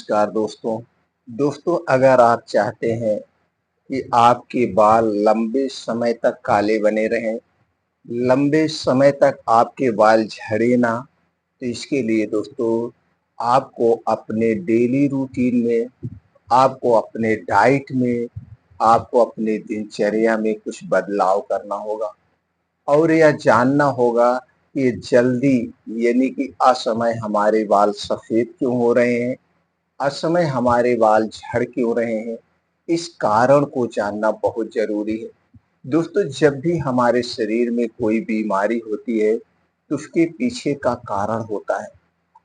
नमस्कार दोस्तों। दोस्तों अगर आप चाहते हैं कि आपके बाल लंबे समय तक काले बने रहें, लंबे समय तक आपके बाल झड़े ना, तो इसके लिए दोस्तों आपको अपने डेली रूटीन में, आपको अपने डाइट में, आपको अपने दिनचर्या में कुछ बदलाव करना होगा और यह जानना होगा कि जल्दी यानी कि असमय हमारे बाल सफ़ेद क्यों हो रहे हैं, असमय हमारे बाल झड़ क्यों रहे हैं, इस कारण को जानना बहुत ज़रूरी है। दोस्तों जब भी हमारे शरीर में कोई बीमारी होती है, तो उसके पीछे का कारण होता है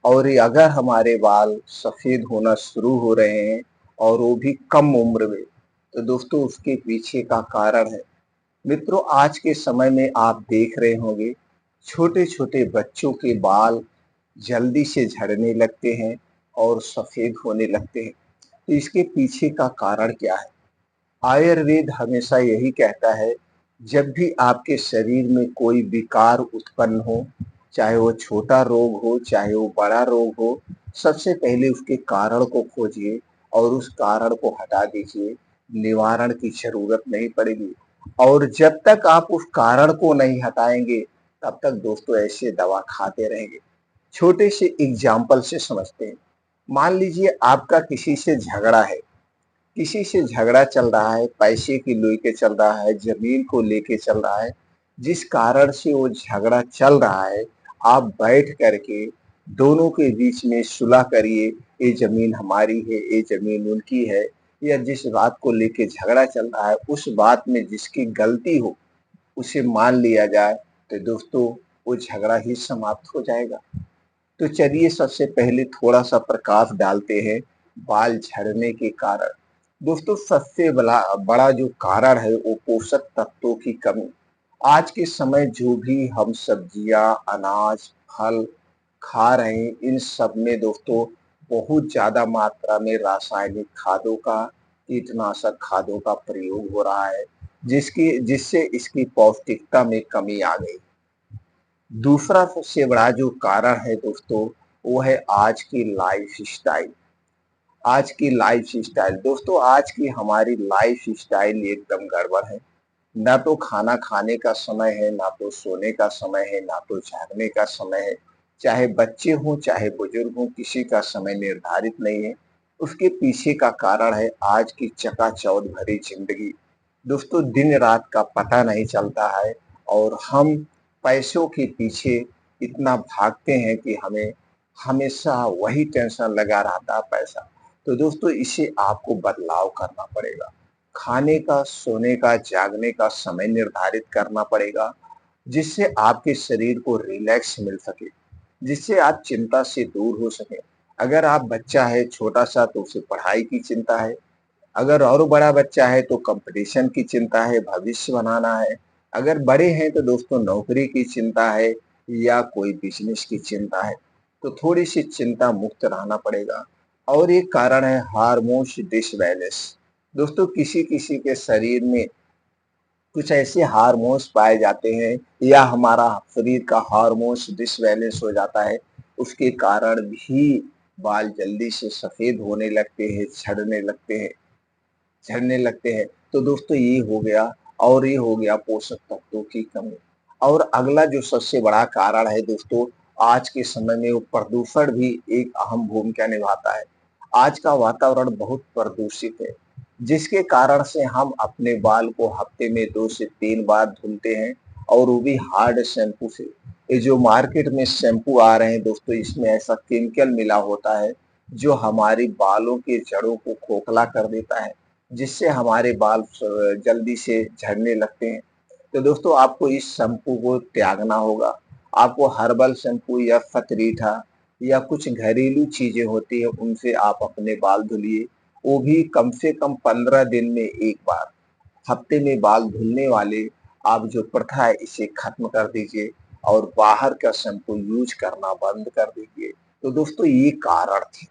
और ये अगर हमारे बाल सफ़ेद होना शुरू हो रहे हैं और वो भी कम उम्र में, तो दोस्तों उसके पीछे का कारण है। मित्रों आज के समय में आप देख रहे होंगे, छोटे-छोटे बच्चों के बाल जल्दी से झड़ने लगते हैं और सफ़ेद होने लगते हैं। तो इसके पीछे का कारण क्या है? आयुर्वेद हमेशा यही कहता है, जब भी आपके शरीर में कोई विकार उत्पन्न हो, चाहे वो छोटा रोग हो, चाहे वो बड़ा रोग हो, सबसे पहले उसके कारण को खोजिए और उस कारण को हटा दीजिए, निवारण की ज़रूरत नहीं पड़ेगी। और जब तक आप उस कारण को नहीं हटाएँगे, तब तक दोस्तों ऐसे दवा खाते रहेंगे। छोटे से एग्जाम्पल से समझते हैं। मान लीजिए आपका किसी से झगड़ा है, किसी से झगड़ा चल रहा है, पैसे की लेके चल रहा है, ज़मीन को लेके चल रहा है, जिस कारण से वो झगड़ा चल रहा है, आप बैठ कर के दोनों के बीच में सुलह करिए, ये ज़मीन हमारी है, ये ज़मीन उनकी है या जिस बात को लेके झगड़ा चल रहा है, उस बात में जिसकी गलती हो, उसे मान लिया जाए, तो दोस्तों वो झगड़ा ही समाप्त हो जाएगा। तो चलिए सबसे पहले थोड़ा-सा प्रकाश डालते हैं बाल झड़ने के कारण। दोस्तों सबसे बड़ा जो कारण है वो पोषक तत्वों की कमी। आज के समय जो भी हम सब्जियाँ, अनाज, फल खा रहे हैं, इन सब में दोस्तों बहुत ज़्यादा मात्रा में रासायनिक खादों का, कीटनाशक खादों का प्रयोग हो रहा है, जिससे इसकी पौष्टिकता में कमी आ गई। दूसरा सबसे बड़ा जो कारण है दोस्तों, वो है आज की लाइफ़स्टाइल। आज की लाइफ़स्टाइल दोस्तों आज की हमारी लाइफ़स्टाइल एकदम गड़बड़ है। ना तो खाना खाने का समय है, ना तो सोने का समय है, ना तो जागने का समय है। चाहे बच्चे हों, चाहे बुजुर्ग हों, किसी का समय निर्धारित नहीं है। उसके पीछे का कारण है आज की चकाचौंध भरी ज़िंदगी। दोस्तों दिन-रात का पता नहीं चलता है और हम पैसों के पीछे इतना भागते हैं कि हमें हमेशा वही टेंशन लगा रहता है पैसा। तो दोस्तों इसे आपको बदलाव करना पड़ेगा। खाने का, सोने का, जागने का समय निर्धारित करना पड़ेगा, जिससे आपके शरीर को रिलैक्स मिल सके, जिससे आप चिंता से दूर हो सकें। अगर आप बच्चा है छोटा-सा तो उसे पढ़ाई की चिंता है, अगर और बड़ा बच्चा है तो कॉम्पिटिशन की चिंता है, भविष्य बनाना है, अगर बड़े हैं तो दोस्तों नौकरी की चिंता है या कोई बिज़नेस की चिंता है, तो थोड़ी-सी चिंता मुक्त रहना पड़ेगा। और एक कारण है हार्मोन्स डिसबैलेंस। दोस्तों किसी-किसी के शरीर में कुछ ऐसे हार्मोन्स पाए जाते हैं या हमारा शरीर का हार्मोन्स डिसबैलेंस हो जाता है, उसके कारण भी बाल जल्दी से सफ़ेद होने लगते हैं, झड़ने लगते हैं। तो दोस्तों ये हो गया और ये हो गया पोषक तत्वों की कमी। और अगला जो सबसे बड़ा कारण है दोस्तों, आज के समय में वो प्रदूषण भी एक अहम भूमिका निभाता है। आज का वातावरण बहुत प्रदूषित है, जिसके कारण से हम अपने बाल को हफ्ते में 2 से 3 बार धुलते हैं और वो भी हार्ड शैम्पू से। ये जो मार्केट में शैम्पू आ रहे हैं दोस्तों, इसमें ऐसा केमिकल मिला होता है, जो हमारी बालों के जड़ों को खोखला कर देता है, जिससे हमारे बाल जल्दी से झड़ने लगते हैं। तो दोस्तों आपको इस शैम्पू को त्यागना होगा। आपको हर्बल शैम्पू या फतरीठा या कुछ घरेलू चीज़ें होती हैं, उनसे आप अपने बाल धुलिए। वो भी कम से कम 15 दिन में 1 बार। हफ्ते में बाल धुलने वाले आप जो प्रथा है इसे खत्म कर दीजिए और बाहर का शैम्पू यूज़ करना बंद कर दीजिए। तो दोस्तों ये कारण थे।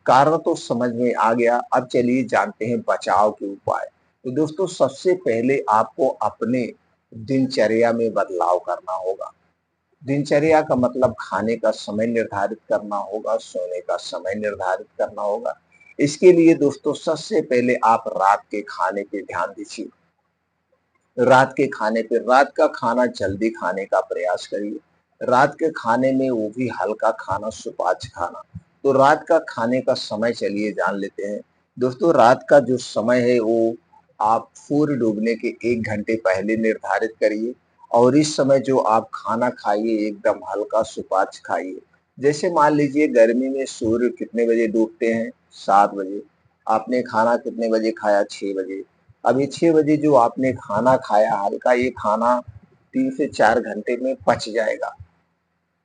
कारण तो समझ में आ गया, अब चलिए जानते हैं बचाव के उपाय। तो दोस्तों सबसे पहले आपको अपने दिनचर्या में बदलाव करना होगा। दिनचर्या का मतलब खाने का समय निर्धारित करना होगा, सोने का समय निर्धारित करना होगा। इसके लिए दोस्तों सबसे पहले आप रात के खाने पे ध्यान दीजिए। रात का खाना जल्दी खाने का प्रयास करिए। रात के खाने में वो भी हल्का खाना, सुपाच्य खाना। तो रात का खाने का समय चलिए जान लेते हैं। दोस्तों रात का जो समय है वो आप सूर्य डूबने के 1 घंटे पहले निर्धारित करिए और इस समय जो आप खाना खाइए एकदम हल्का सुपाच्य खाइए। जैसे मान लीजिए गर्मी में सूर्य कितने बजे डूबते हैं? 7 बजे। आपने खाना कितने बजे खाया? 6 बजे। अब ये 6 बजे जो आपने खाना खाया हल्का, ये खाना 3 से 4 घंटे में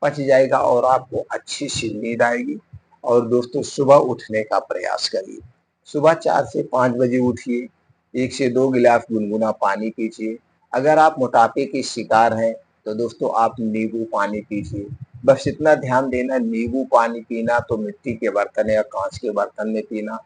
पच जाएगा और आपको अच्छी सी नींद आएगी। और दोस्तों सुबह उठने का प्रयास करिए। सुबह 4 से 5 बजे उठिए, 1 से 2 गिलास गुनगुना पानी पीजिए। अगर आप मोटापे के शिकार हैं तो दोस्तों आप नींबू पानी पीजिए। बस इतना ध्यान देना, नींबू पानी पीना तो मिट्टी के बर्तन या कांच के बर्तन में पीना।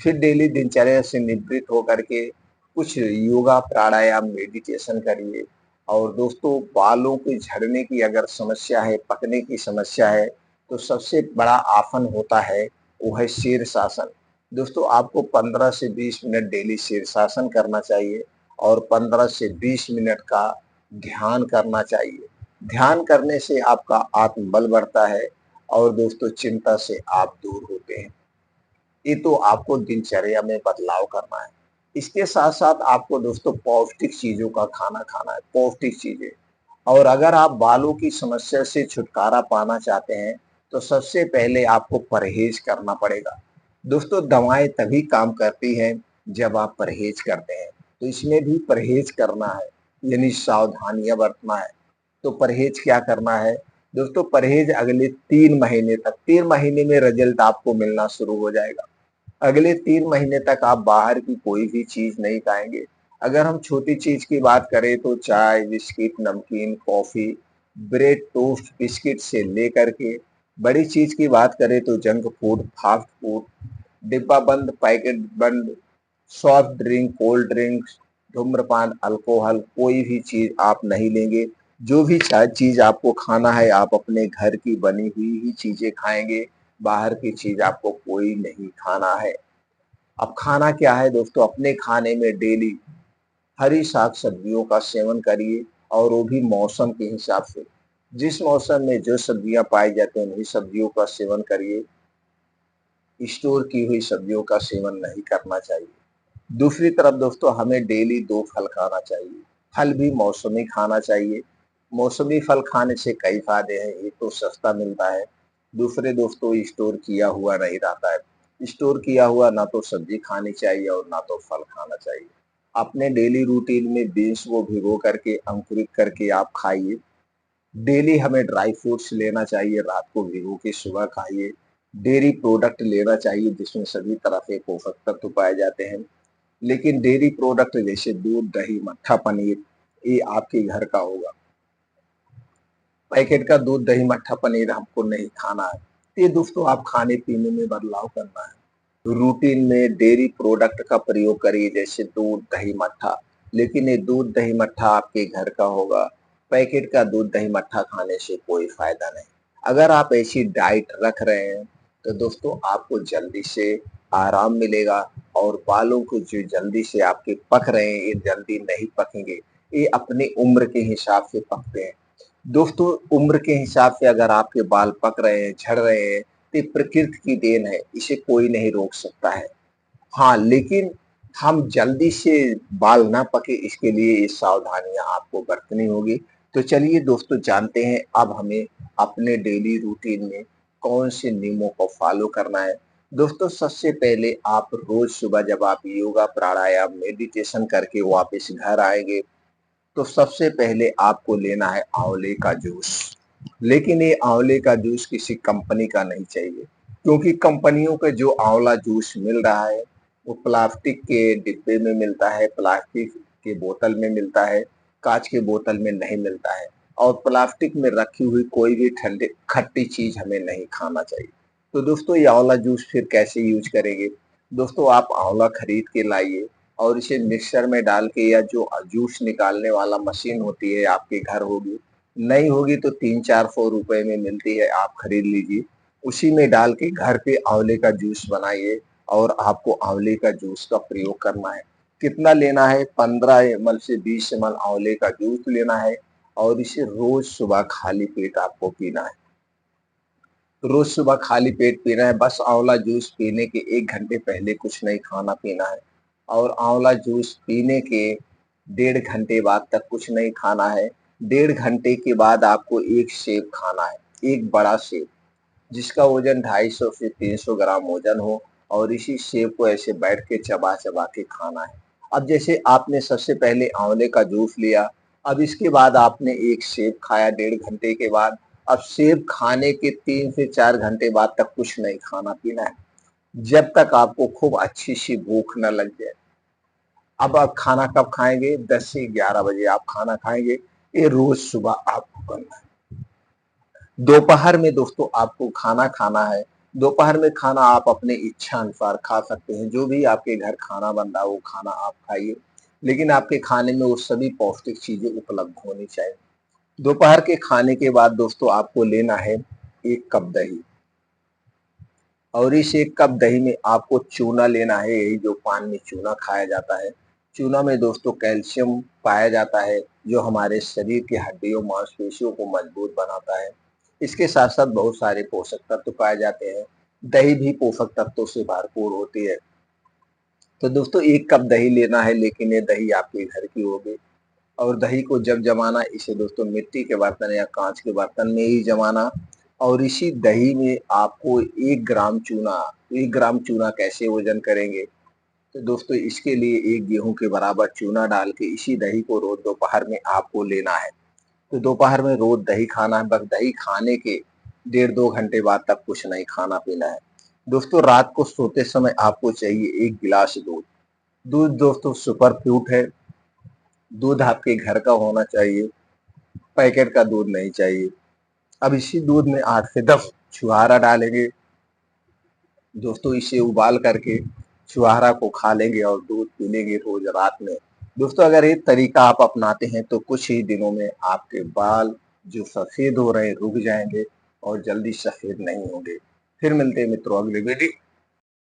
फिर डेली दिनचर्या से निवृत्त होकर के कुछ योगा, प्राणायाम, मेडिटेशन करिए। और दोस्तों बालों के झड़ने की अगर समस्या है, पकने की समस्या है, तो सबसे बड़ा आसन होता है, वो है शीर्षासन। दोस्तों आपको 15 से 20 मिनट डेली शीर्षासन करना चाहिए और 15 से 20 मिनट का ध्यान करना चाहिए। ध्यान करने से आपका आत्मबल बढ़ता है और दोस्तों चिंता से आप दूर होते हैं। ये तो आपको दिनचर्या में बदलाव करना है। इसके साथ-साथ आपको दोस्तों पौष्टिक चीज़ों का खाना खाना है, पौष्टिक चीज़ें। और अगर आप बालों की समस्या से छुटकारा पाना चाहते हैं, तो सबसे पहले आपको परहेज़ करना पड़ेगा। दोस्तों दवाएँ तभी काम करती हैं जब आप परहेज़ करते हैं, तो इसमें भी परहेज़ करना है, यानी सावधानियाँ बरतना है। तो परहेज़ क्या करना है? दोस्तों परहेज़ अगले 3 महीने तक, 3 महीने में रिज़ल्ट आपको मिलना शुरू हो जाएगा। अगले 3 महीने तक आप बाहर की कोई भी चीज़ नहीं खाएँगे। अगर हम छोटी चीज़ की बात करें तो चाय, बिस्किट, नमकीन, कॉफ़ी, ब्रेड, टोस्ट, बिस्किट से लेकर के बड़ी चीज़ की बात करें तो जंक फूड, फ़ास्ट फूड, डिब्बा बंद, पैकेट बंद, सॉफ्ट ड्रिंक, कोल्ड ड्रिंक्स, धूम्रपान, अल्कोहल कोई भी चीज़ आप नहीं लेंगे। जो भी चीज़ आपको खाना है आप अपने घर की बनी हुई ही चीज़ें खाएँगे, बाहर की चीज़ आपको कोई नहीं खाना है। अब खाना क्या है दोस्तों? अपने खाने में डेली हरी साग-सब्जियों का सेवन करिए और वो भी मौसम के हिसाब से। जिस मौसम में जो सब्जियाँ पाई जाती हैं उन्हीं सब्जियों का सेवन करिए। स्टोर की हुई सब्जियों का सेवन नहीं करना चाहिए। दूसरी तरफ दोस्तों हमें डेली 2 फल खाना चाहिए। फल भी मौसमी खाना चाहिए। मौसमी फल खाने से कई फ़ायदे हैं, एक तो सस्ता मिलता है, दूसरे दोस्तों स्टोर किया हुआ नहीं रहता है। स्टोर किया हुआ ना तो सब्ज़ी खानी चाहिए और ना तो फल खाना चाहिए। अपने डेली रूटीन में बीन्स को भिगो करके, अंकुरित करके आप खाइए। डेली हमें ड्राई फ्रूट्स लेना चाहिए, रात को भिगो के सुबह खाइए। डेयरी प्रोडक्ट लेना चाहिए जिसमें सभी तरह के पोषक तत्व पाए जाते हैं। लेकिन डेयरी प्रोडक्ट जैसे दूध, दही, मट्ठा, पनीर ये आपके घर का होगा। पैकेट का दूध, दही, मट्ठा, पनीर हमको नहीं खाना है। ये दोस्तों आप खाने-पीने में बदलाव करना है। रूटीन में डेयरी प्रोडक्ट का प्रयोग करिए जैसे दूध, दही, मट्ठा। लेकिन ये दूध, दही, मट्ठा आपके घर का होगा। पैकेट का दूध, दही, मट्ठा खाने से कोई फ़ायदा नहीं। अगर आप ऐसी डाइट रख रहे हैं, तो दोस्तों आपको जल्दी से आराम मिलेगा और बालों को जो जल्दी से आपके पक रहे हैं, ये जल्दी नहीं पकेंगे। ये अपनी उम्र के हिसाब से पकते हैं। दोस्तों उम्र के हिसाब से अगर आपके बाल पक रहे हैं, झड़ रहे हैं, तो ये प्रकृति की देन है, इसे कोई नहीं रोक सकता है। हाँ, लेकिन हम जल्दी से बाल ना पके इसके लिए ये सावधानियाँ आपको बरतनी होगी। तो चलिए दोस्तों जानते हैं अब हमें अपने डेली रूटीन में कौन से नियमों को फ़ॉलो करना है। दोस्तों सबसे पहले आप रोज़ सुबह जब आप योगा, प्राणायाम, मेडिटेशन करके वापस घर आएँगे तो सबसे पहले आपको लेना है आंवले का जूस। लेकिन ये आंवले का जूस किसी कंपनी का नहीं चाहिए, क्योंकि कंपनियों का जो आंवला जूस मिल रहा है, वो प्लास्टिक के डिब्बे में मिलता है, प्लास्टिक के बोतल में मिलता है, काँच के बोतल में नहीं मिलता है और प्लास्टिक में रखी हुई कोई भी ठंडे खट्टी चीज़ हमें नहीं खाना चाहिए। तो दोस्तों ये आंवला जूस फिर कैसे यूज़ करेंगे? दोस्तों आप आंवला खरीद के लाइए और इसे मिक्सर में डाल के या जो जूस निकालने वाला मशीन होती है आपके घर होगी, नहीं होगी तो 300-400 रुपए में मिलती है, आप खरीद लीजिए। उसी में डाल के घर पे आंवले का जूस बनाइए और आपको आंवले का जूस का प्रयोग करना है। कितना लेना है? 15 एमएल से 20 एमएल आंवले का जूस लेना है और इसे रोज सुबह खाली पेट आपको पीना है। रोज सुबह खाली पेट पीना है। बस आंवला जूस पीने के 1 घंटे पहले कुछ नहीं खाना पीना है और आंवला जूस पीने के 1.5 घंटे बाद तक कुछ नहीं खाना है। 1.5 घंटे के बाद आपको 1 सेब खाना है, एक बड़ा सेब, जिसका वजन 250 से 300 ग्राम वजन हो और इसी सेब को ऐसे बैठ के चबा-चबा के खाना है। अब जैसे आपने सबसे पहले आंवले का जूस लिया, अब इसके बाद आपने 1 सेब खाया 1.5 घंटे के बाद, अब सेब खाने के 3 से 4 घंटे बाद तक कुछ नहीं खाना-पीना है, जब तक आपको खूब अच्छी-सी भूख न लग जाए। अब आप खाना कब खाएँगे? 10 से 11 बजे आप खाना खाएँगे, ये रोज़ सुबह आपको करना है। दोपहर में दोस्तों आपको खाना खाना है। दोपहर में खाना आप अपने इच्छा अनुसार खा सकते हैं, जो भी आपके घर खाना बन रहा है वो खाना आप खाइए, लेकिन आपके खाने में वो सभी पौष्टिक चीज़ें उपलब्ध होनी चाहिए। दोपहर के खाने के बाद दोस्तों आपको लेना है 1 कप दही और इस 1 कप दही में आपको चूना लेना है, यही जो पान में चूना खाया जाता है। चूना में दोस्तों कैल्शियम पाया जाता है, जो हमारे शरीर की हड्डियों, मांसपेशियों को मजबूत बनाता है। इसके साथ-साथ बहुत सारे पोषक तत्व पाए जाते हैं। दही भी पोषक तत्वों से भरपूर होती है। तो दोस्तों 1 कप दही लेना है, लेकिन ये दही आपके घर की होगी और दही को जब जमाना, इसे दोस्तों मिट्टी के बर्तन या काँच के बर्तन में ही जमाना और इसी दही में आपको 1 ग्राम चूना, 1 ग्राम चूना कैसे वज़न करेंगे? तो दोस्तों इसके लिए 1 गेहूँ के बराबर चूना डाल के इसी दही को रोज़ दोपहर में आपको लेना है। तो दोपहर में रोज़ दही खाना है, बस दही खाने के डेढ़ 2 घंटे बाद तक कुछ नहीं खाना-पीना है। दोस्तों रात को सोते समय आपको चाहिए 1 गिलास दूध। दूध दोस्तों सुपर फूड है, दूध आपके घर का होना चाहिए, पैकेट का दूध नहीं चाहिए। अब इसी दूध में 8 से 10 छुहारा डालेंगे। दोस्तों इसे उबाल करके छुहारा को खा लेंगे और दूध पी लेंगे रोज रात में। दोस्तों अगर ये तरीका आप अपनाते हैं तो कुछ ही दिनों में आपके बाल जो सफेद हो रहे हैं रुक जाएंगे और जल्दी सफेद नहीं होंगे। फिर मिलते हैं मित्रों अगले वीडियो